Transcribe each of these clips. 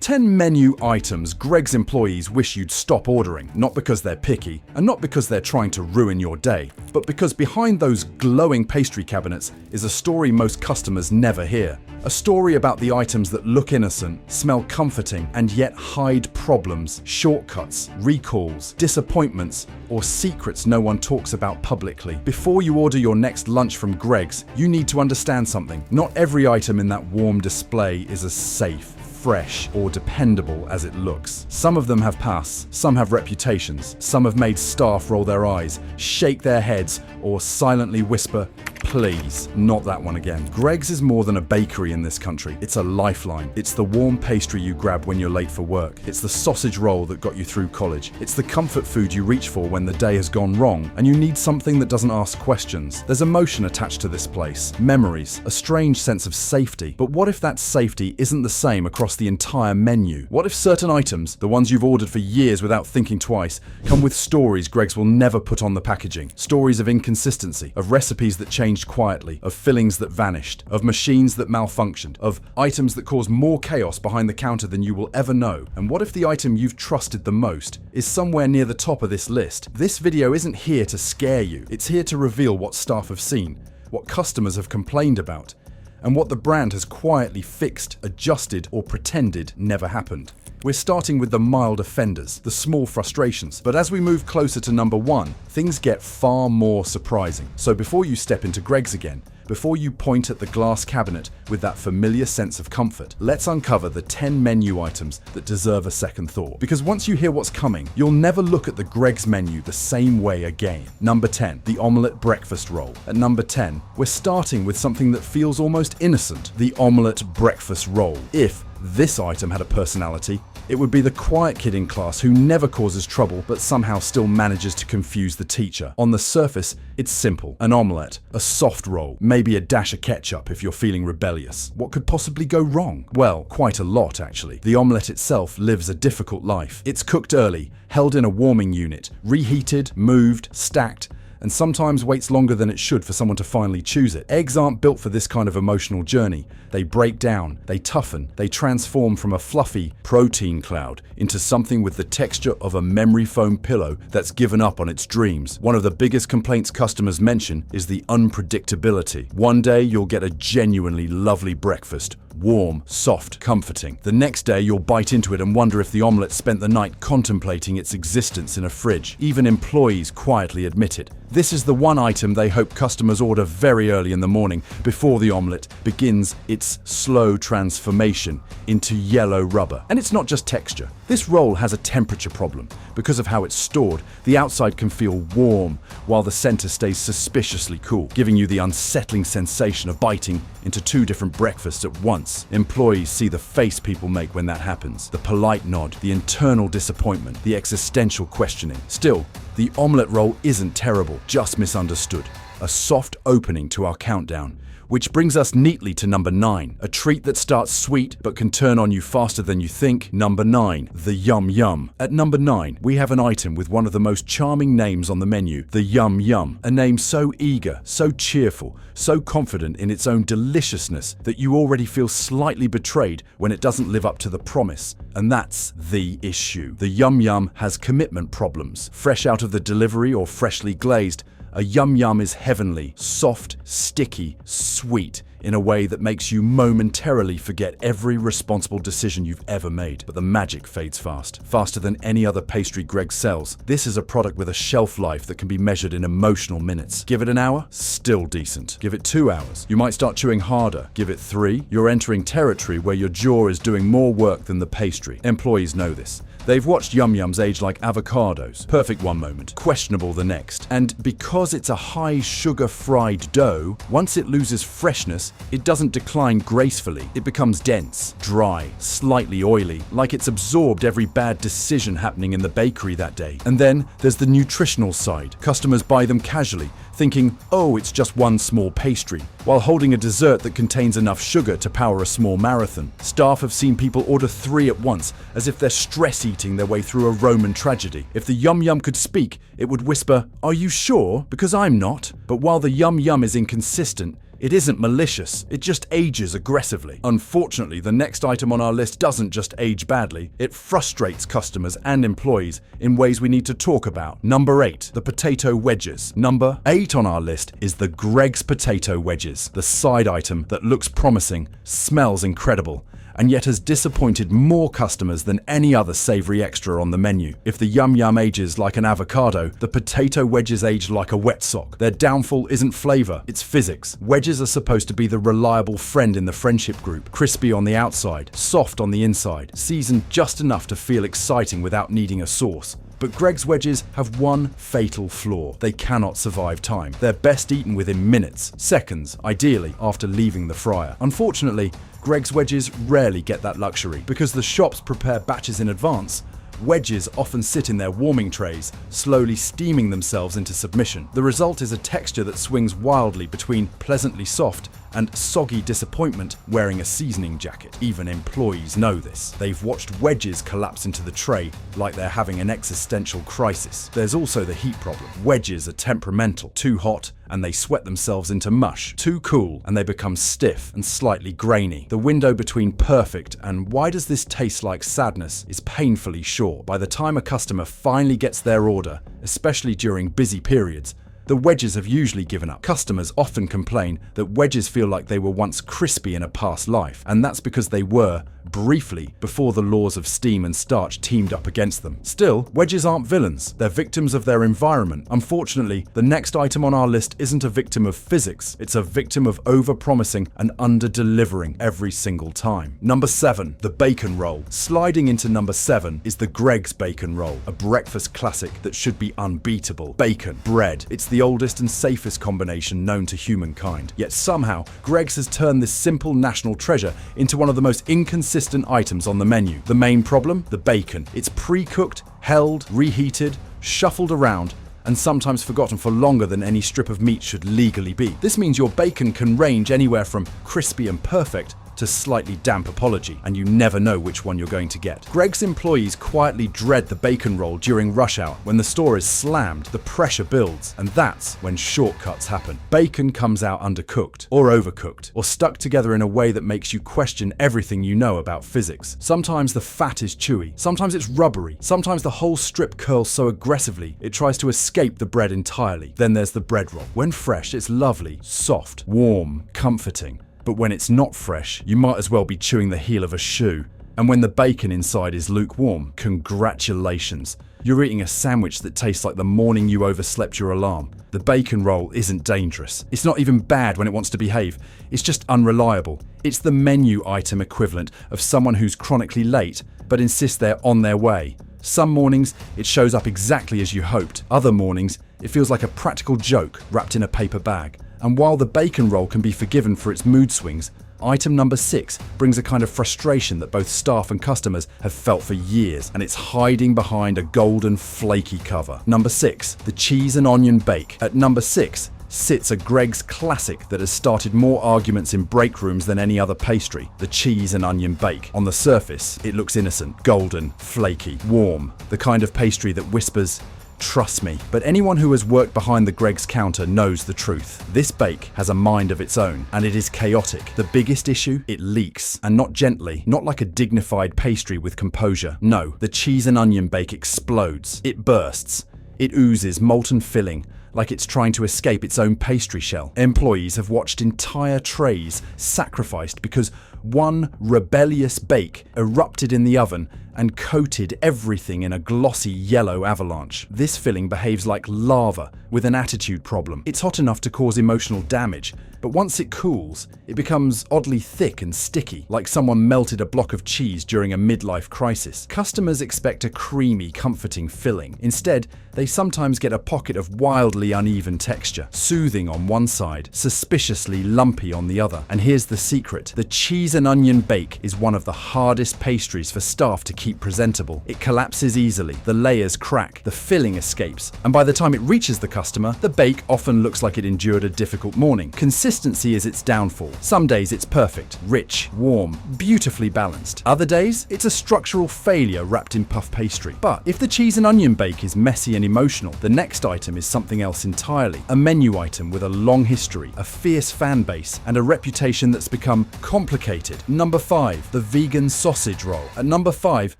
10 menu items GREGGS employees wish you'd stop ordering, not because they're picky, and not because they're trying to ruin your day, but because behind those glowing pastry cabinets is a story most customers never hear. A story about the items that look innocent, smell comforting, and yet hide problems, shortcuts, recalls, disappointments, or secrets no one talks about publicly. Before you order your next lunch from GREGGS, you need to understand something. Not every item in that warm display is as safe, fresh, or dependable as it looks. Some of them have pasts, some have reputations, some have made staff roll their eyes, shake their heads, or silently whisper, "Please, not that one again." GREGGS is more than a bakery in this country. It's a lifeline. It's the warm pastry you grab when you're late for work. It's the sausage roll that got you through college. It's the comfort food you reach for when the day has gone wrong and you need something that doesn't ask questions. There's emotion attached to this place, memories, a strange sense of safety. But what if that safety isn't the same across the entire menu? What if certain items, the ones you've ordered for years without thinking twice, come with stories GREGGS will never put on the packaging? Stories of inconsistency, of recipes that changed quietly, of fillings that vanished, of machines that malfunctioned, of items that caused more chaos behind the counter than you will ever know. And what if the item you've trusted the most is somewhere near the top of this list? This video isn't here to scare you. It's here to reveal what staff have seen, what customers have complained about, and what the brand has quietly fixed, adjusted, or pretended never happened. We're starting with the mild offenders, the small frustrations. But as we move closer to number one, things get far more surprising. So before you step into GREGGS again, before you point at the glass cabinet with that familiar sense of comfort, let's uncover the 10 menu items that deserve a second thought. Because once you hear what's coming, you'll never look at the GREGGS menu the same way again. Number 10, the omelette breakfast roll. At number 10, we're starting with something that feels almost innocent, the omelette breakfast roll. If this item had a personality, it would be the quiet kid in class who never causes trouble but somehow still manages to confuse the teacher. On the surface, it's simple. An omelette, a soft roll, maybe a dash of ketchup if you're feeling rebellious. What could possibly go wrong? Well, quite a lot actually. The omelette itself lives a difficult life. It's cooked early, held in a warming unit, reheated, moved, stacked, and sometimes waits longer than it should for someone to finally choose it. Eggs aren't built for this kind of emotional journey. They break down, they toughen, they transform from a fluffy protein cloud into something with the texture of a memory foam pillow that's given up on its dreams. One of the biggest complaints customers mention is the unpredictability. One day you'll get a genuinely lovely breakfast, warm, soft, comforting. The next day you'll bite into it and wonder if the omelette spent the night contemplating its existence in a fridge. Even employees quietly admit it. This is the one item they hope customers order very early in the morning before the omelette begins its slow transformation into yellow rubber. And it's not just texture. This roll has a temperature problem. Because of how it's stored, the outside can feel warm while the center stays suspiciously cool, giving you the unsettling sensation of biting into two different breakfasts at once. Employees see the face people make when that happens. The polite nod, the internal disappointment, the existential questioning. Still, the omelette roll isn't terrible, just misunderstood. A soft opening to our countdown. Which brings us neatly to number 9, a treat that starts sweet but can turn on you faster than you think. Number 9, the Yum Yum. At number 9, we have an item with one of the most charming names on the menu, the Yum Yum. A name so eager, so cheerful, so confident in its own deliciousness that you already feel slightly betrayed when it doesn't live up to the promise. And that's the issue. The Yum Yum has commitment problems. Fresh out of the delivery or freshly glazed, a Yum Yum is heavenly, soft, sticky, sweet, in a way that makes you momentarily forget every responsible decision you've ever made. But the magic fades fast, faster than any other pastry GREGGS sells. This is a product with a shelf life that can be measured in emotional minutes. Give it an hour, still decent. Give it 2 hours, you might start chewing harder. Give it 3, you're entering territory where your jaw is doing more work than the pastry. Employees know this. They've watched Yum Yums age like avocados. Perfect one moment, questionable the next. And because it's a high sugar fried dough, once it loses freshness, it doesn't decline gracefully. It becomes dense, dry, slightly oily, like it's absorbed every bad decision happening in the bakery that day. And then there's the nutritional side. Customers buy them casually, thinking, oh, it's just one small pastry, while holding a dessert that contains enough sugar to power a small marathon. Staff have seen people order 3 at once, as if they're stress eating their way through a Roman tragedy. If the Yum Yum could speak, it would whisper, "Are you sure? Because I'm not." But while the Yum Yum is inconsistent, It isn't malicious, it just ages aggressively. Unfortunately, the next item on our list doesn't just age badly, it frustrates customers and employees in ways we need to talk about. Number 8, the potato wedges. Number 8 on our list is the GREGGS potato wedges, the side item that looks promising, smells incredible, and yet has disappointed more customers than any other savory extra on the menu. If the yum yum ages like an avocado, the potato wedges age like a wet sock. Their downfall isn't flavor, it's physics. Wedges are supposed to be the reliable friend in the friendship group, crispy on the outside, soft on the inside, seasoned just enough to feel exciting without needing a sauce. But GREGGS wedges have one fatal flaw. They cannot survive time. They're best eaten within minutes, seconds, ideally after leaving the fryer. Unfortunately, GREGGS wedges rarely get that luxury. Because the shops prepare batches in advance, wedges often sit in their warming trays, slowly steaming themselves into submission. The result is a texture that swings wildly between pleasantly soft and soggy disappointment wearing a seasoning jacket. Even employees know this. They've watched wedges collapse into the tray like they're having an existential crisis. There's also the heat problem. Wedges are temperamental. Too hot and they sweat themselves into mush. Too cool and they become stiff and slightly grainy. The window between perfect and why does this taste like sadness is painfully short. By the time a customer finally gets their order, especially during busy periods, the wedges have usually given up. Customers often complain that wedges feel like they were once crispy in a past life, and that's because they were, briefly, before the laws of steam and starch teamed up against them. Still, wedges aren't villains. They're victims of their environment. Unfortunately, the next item on our list isn't a victim of physics. It's a victim of over-promising and under-delivering every single time. Number 7, the bacon roll. Sliding into number 7 is the GREGGS bacon roll, a breakfast classic that should be unbeatable. Bacon, bread. It's the oldest and safest combination known to humankind. Yet somehow, GREGGS has turned this simple national treasure into one of the most inconsistent items on the menu. The main problem? The bacon. It's pre-cooked, held, reheated, shuffled around, and sometimes forgotten for longer than any strip of meat should legally be. This means your bacon can range anywhere from crispy and perfect to slightly damp apology, and you never know which one you're going to get. GREGGS employees quietly dread the bacon roll during rush hour. When the store is slammed, the pressure builds, and that's when shortcuts happen. Bacon comes out undercooked, or overcooked, or stuck together in a way that makes you question everything you know about physics. Sometimes the fat is chewy, sometimes it's rubbery, sometimes the whole strip curls so aggressively it tries to escape the bread entirely. Then there's the bread roll. When fresh, it's lovely, soft, warm, comforting. But when it's not fresh, you might as well be chewing the heel of a shoe. And when the bacon inside is lukewarm, congratulations. You're eating a sandwich that tastes like the morning you overslept your alarm. The bacon roll isn't dangerous. It's not even bad when it wants to behave. It's just unreliable. It's the menu item equivalent of someone who's chronically late, but insists they're on their way. Some mornings, it shows up exactly as you hoped. Other mornings, it feels like a practical joke wrapped in a paper bag. And while the bacon roll can be forgiven for its mood swings, item number 6 brings a kind of frustration that both staff and customers have felt for years, and it's hiding behind a golden, flaky cover. Number 6, the cheese and onion bake. At number 6 sits a GREGGS classic that has started more arguments in break rooms than any other pastry, the cheese and onion bake. On the surface, it looks innocent, golden, flaky, warm, the kind of pastry that whispers, "Trust me." But anyone who has worked behind the GREGGS counter knows the truth. This bake has a mind of its own, and it is chaotic. The biggest issue? It leaks, and not gently, not like a dignified pastry with composure. No, the cheese and onion bake explodes. It bursts. It oozes molten filling, like it's trying to escape its own pastry shell. Employees have watched entire trays sacrificed because one rebellious bake erupted in the oven and coated everything in a glossy yellow avalanche. This filling behaves like lava with an attitude problem. It's hot enough to cause emotional damage, but once it cools, it becomes oddly thick and sticky, like someone melted a block of cheese during a midlife crisis. Customers expect a creamy, comforting filling. Instead, they sometimes get a pocket of wildly uneven texture, soothing on one side, suspiciously lumpy on the other. And here's the secret. The cheese and onion bake is one of the hardest pastries for staff to keep keep presentable. It collapses easily, the layers crack, the filling escapes, and by the time it reaches the customer, the bake often looks like it endured a difficult morning. Consistency is its downfall. Some days it's perfect, rich, warm, beautifully balanced. Other days, it's a structural failure wrapped in puff pastry. But if the cheese and onion bake is messy and emotional, the next item is something else entirely. A menu item with a long history, a fierce fan base, and a reputation that's become complicated. Number 5, the vegan sausage roll. At number 5,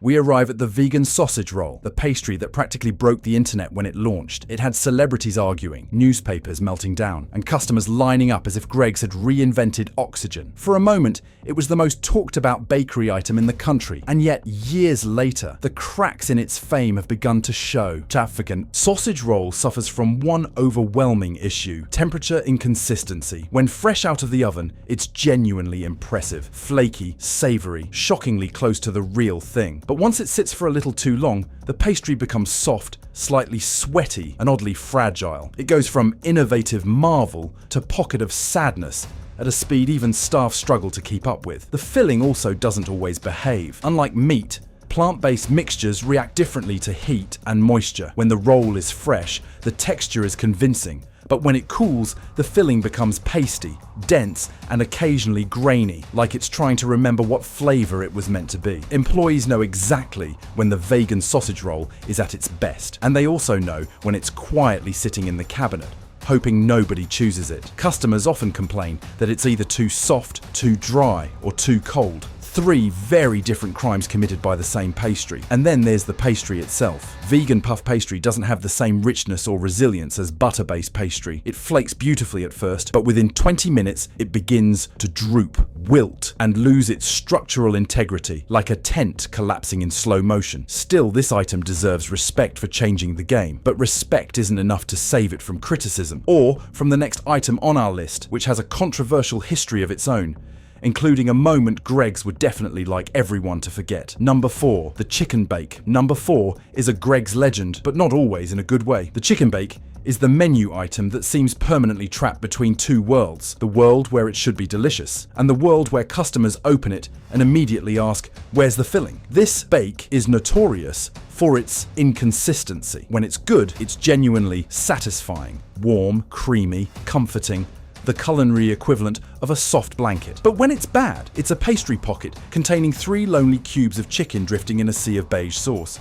we arrive at the vegan sausage roll, the pastry that practically broke the internet when it launched. It had celebrities arguing, newspapers melting down, and customers lining up as if Greggs had reinvented oxygen. For a moment, it was the most talked about bakery item in the country, and yet years later, the cracks in its fame have begun to show. Trafficant sausage roll suffers from one overwhelming issue: temperature inconsistency. When fresh out of the oven, it's genuinely impressive, flaky, savory, shockingly close to the real thing. But once it sits for a little too long, the pastry becomes soft, slightly sweaty, and oddly fragile. It goes from innovative marvel to pocket of sadness at a speed even staff struggle to keep up with. The filling also doesn't always behave. Unlike meat, plant-based mixtures react differently to heat and moisture. When the roll is fresh, the texture is convincing. But when it cools, the filling becomes pasty, dense, and occasionally grainy, like it's trying to remember what flavor it was meant to be. Employees know exactly when the vegan sausage roll is at its best, and they also know when it's quietly sitting in the cabinet, hoping nobody chooses it. Customers often complain that it's either too soft, too dry, or too cold. 3 very different crimes committed by the same pastry. And then there's the pastry itself. Vegan puff pastry doesn't have the same richness or resilience as butter-based pastry. It flakes beautifully at first, but within 20 minutes, it begins to droop, wilt, and lose its structural integrity, like a tent collapsing in slow motion. Still, this item deserves respect for changing the game, but respect isn't enough to save it from criticism, or from the next item on our list, which has a controversial history of its own, including a moment Greggs would definitely like everyone to forget. Number 4, the chicken bake. Number 4 is a Greggs legend, but not always in a good way. The chicken bake is the menu item that seems permanently trapped between two worlds: the world where it should be delicious, and the world where customers open it and immediately ask, where's the filling? This bake is notorious for its inconsistency. When it's good, it's genuinely satisfying, warm, creamy, comforting, the culinary equivalent of a soft blanket. But when it's bad, it's a pastry pocket containing 3 lonely cubes of chicken drifting in a sea of beige sauce.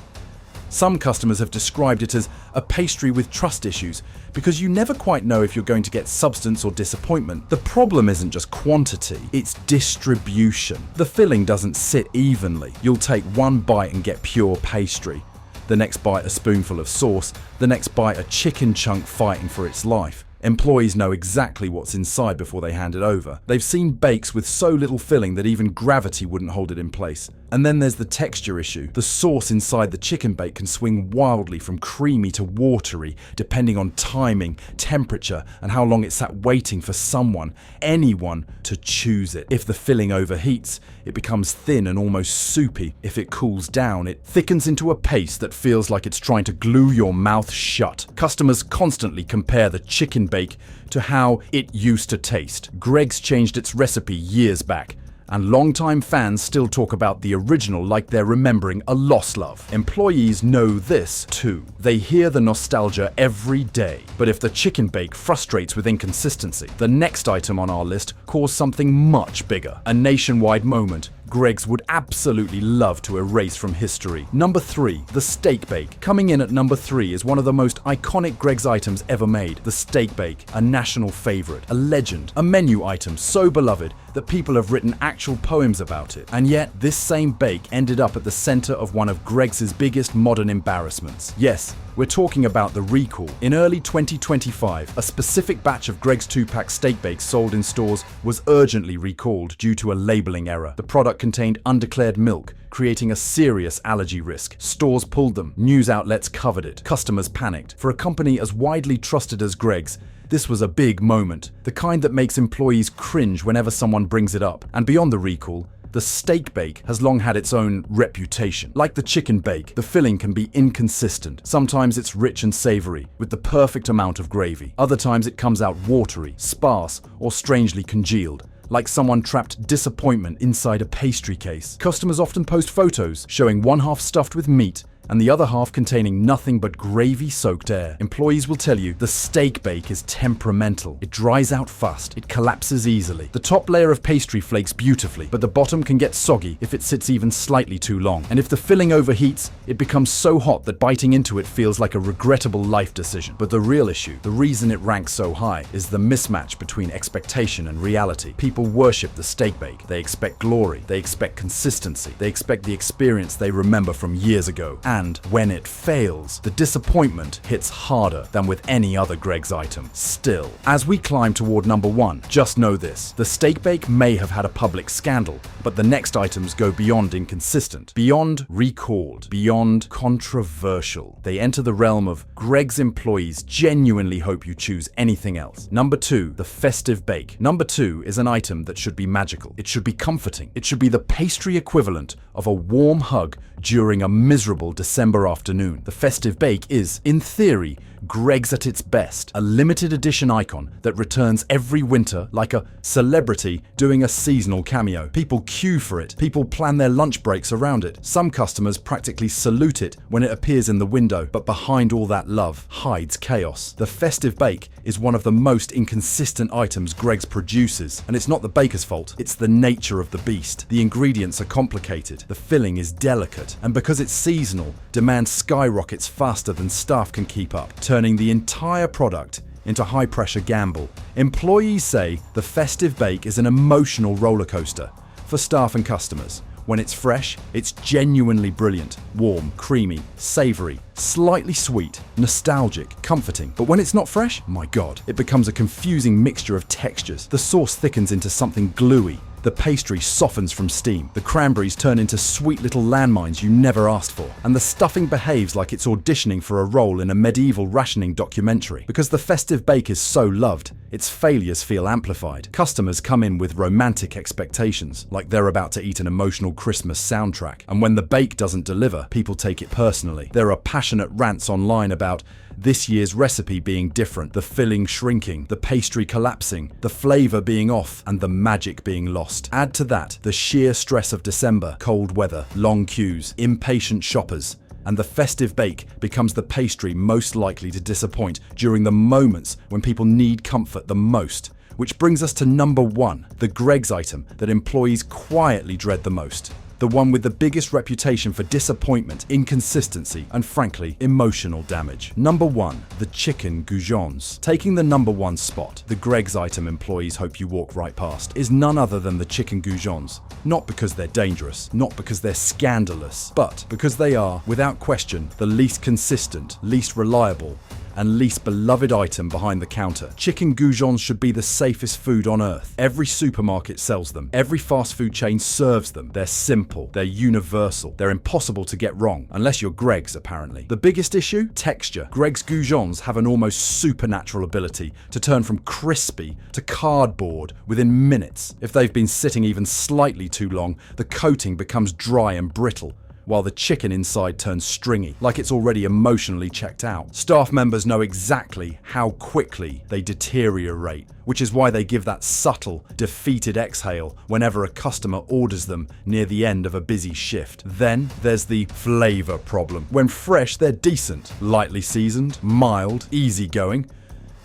Some customers have described it as a pastry with trust issues because you never quite know if you're going to get substance or disappointment. The problem isn't just quantity, it's distribution. The filling doesn't sit evenly. You'll take one bite and get pure pastry, the next bite a spoonful of sauce, the next bite a chicken chunk fighting for its life. Employees know exactly what's inside before they hand it over. They've seen bakes with so little filling that even gravity wouldn't hold it in place. And then there's the texture issue. The sauce inside the chicken bake can swing wildly from creamy to watery, depending on timing, temperature, and how long it sat waiting for someone, anyone, to choose it. If the filling overheats, it becomes thin and almost soupy. If it cools down, it thickens into a paste that feels like it's trying to glue your mouth shut. Customers constantly compare the chicken bake to how it used to taste. Greggs changed its recipe years back, and longtime fans still talk about the original like they're remembering a lost love. Employees know this too. They hear the nostalgia every day. But if the chicken bake frustrates with inconsistency, the next item on our list caused something much bigger. A nationwide moment Greggs would absolutely love to erase from history. Number 3, the steak bake. Coming in at number 3 is one of the most iconic Greggs items ever made. The steak bake, a national favorite, a legend, a menu item so beloved that people have written actual poems about it. And yet, this same bake ended up at the center of one of Greggs' biggest modern embarrassments. Yes, we're talking about the recall. In early 2025, a specific batch of Greggs 2-pack steak bakes sold in stores was urgently recalled due to a labeling error. The product contained undeclared milk, creating a serious allergy risk. Stores pulled them, news outlets covered it, customers panicked. For a company as widely trusted as Greggs, this was a big moment, the kind that makes employees cringe whenever someone brings it up. And beyond the recall, the steak bake has long had its own reputation. Like the chicken bake, the filling can be inconsistent. Sometimes it's rich and savory, with the perfect amount of gravy. Other times it comes out watery, sparse, or strangely congealed, like someone trapped disappointment inside a pastry case. Customers often post photos showing one half stuffed with meat and the other half containing nothing but gravy-soaked air. Employees will tell you the steak bake is temperamental. It dries out fast. It collapses easily. The top layer of pastry flakes beautifully, but the bottom can get soggy if it sits even slightly too long. And if the filling overheats, it becomes so hot that biting into it feels like a regrettable life decision. But the real issue, the reason it ranks so high, is the mismatch between expectation and reality. People worship the steak bake. They expect glory. They expect consistency. They expect the experience they remember from years ago. And when it fails, the disappointment hits harder than with any other GREGGS item. Still, as we climb toward number 1, just know this: the steak bake may have had a public scandal, but the next items go beyond inconsistent, beyond recalled, beyond controversial. They enter the realm of GREGGS employees genuinely hope you choose anything else. Number 2, the festive bake. Number 2 is an item that should be magical. It should be comforting. It should be the pastry equivalent of a warm hug during a miserable December afternoon. The festive bake is, in theory, GREGGS at its best, a limited edition icon that returns every winter like a celebrity doing a seasonal cameo. People queue for it. People plan their lunch breaks around it. Some customers practically salute it when it appears in the window, but behind all that love hides chaos. The festive bake is one of the most inconsistent items GREGGS produces, and it's not the baker's fault. It's the nature of the beast. The ingredients are complicated, the filling is delicate, and because it's seasonal, demand skyrockets faster than staff can keep up, turning the entire product into high-pressure gamble. Employees say the festive bake is an emotional roller coaster for staff and customers. When it's fresh, it's genuinely brilliant, warm, creamy, savory, slightly sweet, nostalgic, comforting. But when it's not fresh, my God, it becomes a confusing mixture of textures. The sauce thickens into something gluey. The pastry softens from steam. The cranberries turn into sweet little landmines you never asked for. And the stuffing behaves like it's auditioning for a role in a medieval rationing documentary. Because the festive bake is so loved, its failures feel amplified. Customers come in with romantic expectations, like they're about to eat an emotional Christmas soundtrack. And when the bake doesn't deliver, people take it personally. There are passionate rants online about this year's recipe being different, the filling shrinking, the pastry collapsing, the flavor being off, and the magic being lost. Add to that the sheer stress of December, cold weather, long queues, impatient shoppers, and the festive bake becomes the pastry most likely to disappoint during the moments when people need comfort the most. Which brings us to number 1, the GREGGS item that employees quietly dread the most. The one with the biggest reputation for disappointment, inconsistency, and frankly, emotional damage. Number 1, the chicken goujons. Taking the number 1 spot, the GREGGS item employees hope you walk right past, is none other than the chicken goujons. Not because they're dangerous, not because they're scandalous, but because they are, without question, the least consistent, least reliable, and least beloved item behind the counter. Chicken goujons should be the safest food on earth. Every supermarket sells them. Every fast food chain serves them. They're simple. They're universal. They're impossible to get wrong, unless you're GREGGS, apparently. The biggest issue? Texture. GREGGS goujons have an almost supernatural ability to turn from crispy to cardboard within minutes. If they've been sitting even slightly too long, the coating becomes dry and brittle, while the chicken inside turns stringy, like it's already emotionally checked out. Staff members know exactly how quickly they deteriorate, which is why they give that subtle, defeated exhale whenever a customer orders them near the end of a busy shift. Then there's the flavor problem. When fresh, they're decent, lightly seasoned, mild, easygoing.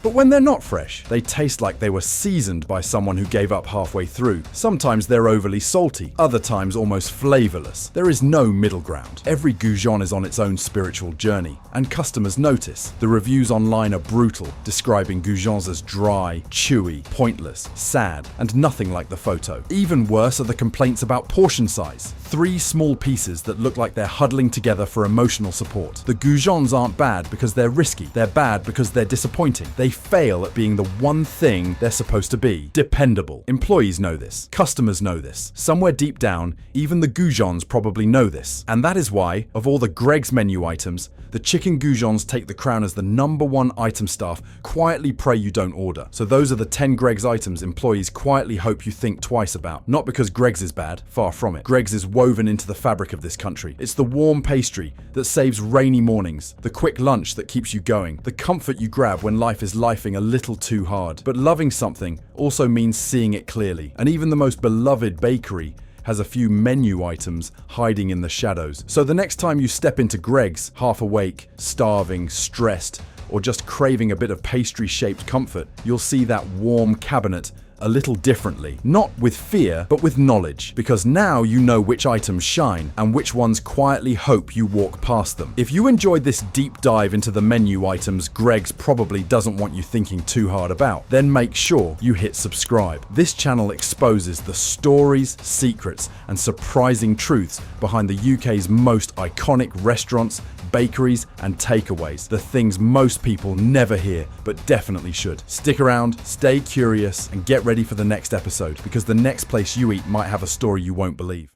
But when they're not fresh, they taste like they were seasoned by someone who gave up halfway through. Sometimes they're overly salty, other times almost flavorless. There is no middle ground. Every goujon is on its own spiritual journey, and customers notice. The reviews online are brutal, describing goujons as dry, chewy, pointless, sad, and nothing like the photo. Even worse are the complaints about portion size. 3 small pieces that look like they're huddling together for emotional support. The goujons aren't bad because they're risky. They're bad because they're disappointing. They fail at being the one thing they're supposed to be: dependable. Employees know this. Customers know this. Somewhere deep down, even the goujons probably know this. And that is why, of all the GREGGS menu items, The chicken goujons take the crown as the #1 item staff quietly pray you don't order. So those are the 10 Greggs items employees quietly hope you think twice about. Not because Greggs is bad, far from it. Greggs is woven into the fabric of this country. It's the warm pastry that saves rainy mornings, the quick lunch that keeps you going, the comfort you grab when life is lifing a little too hard. But loving something also means seeing it clearly. And even the most beloved bakery has a few menu items hiding in the shadows. So the next time you step into Greggs, half awake, starving, stressed, or just craving a bit of pastry-shaped comfort, you'll see that warm cabinet a little differently. Not with fear, but with knowledge. Because now you know which items shine and which ones quietly hope you walk past them. If you enjoyed this deep dive into the menu items Greggs probably doesn't want you thinking too hard about, then make sure you hit subscribe. This channel exposes the stories, secrets, and surprising truths behind the UK's most iconic restaurants, bakeries, and takeaways. The things most people never hear, but definitely should. Stick around, stay curious, and get ready for the next episode, because the next place you eat might have a story you won't believe.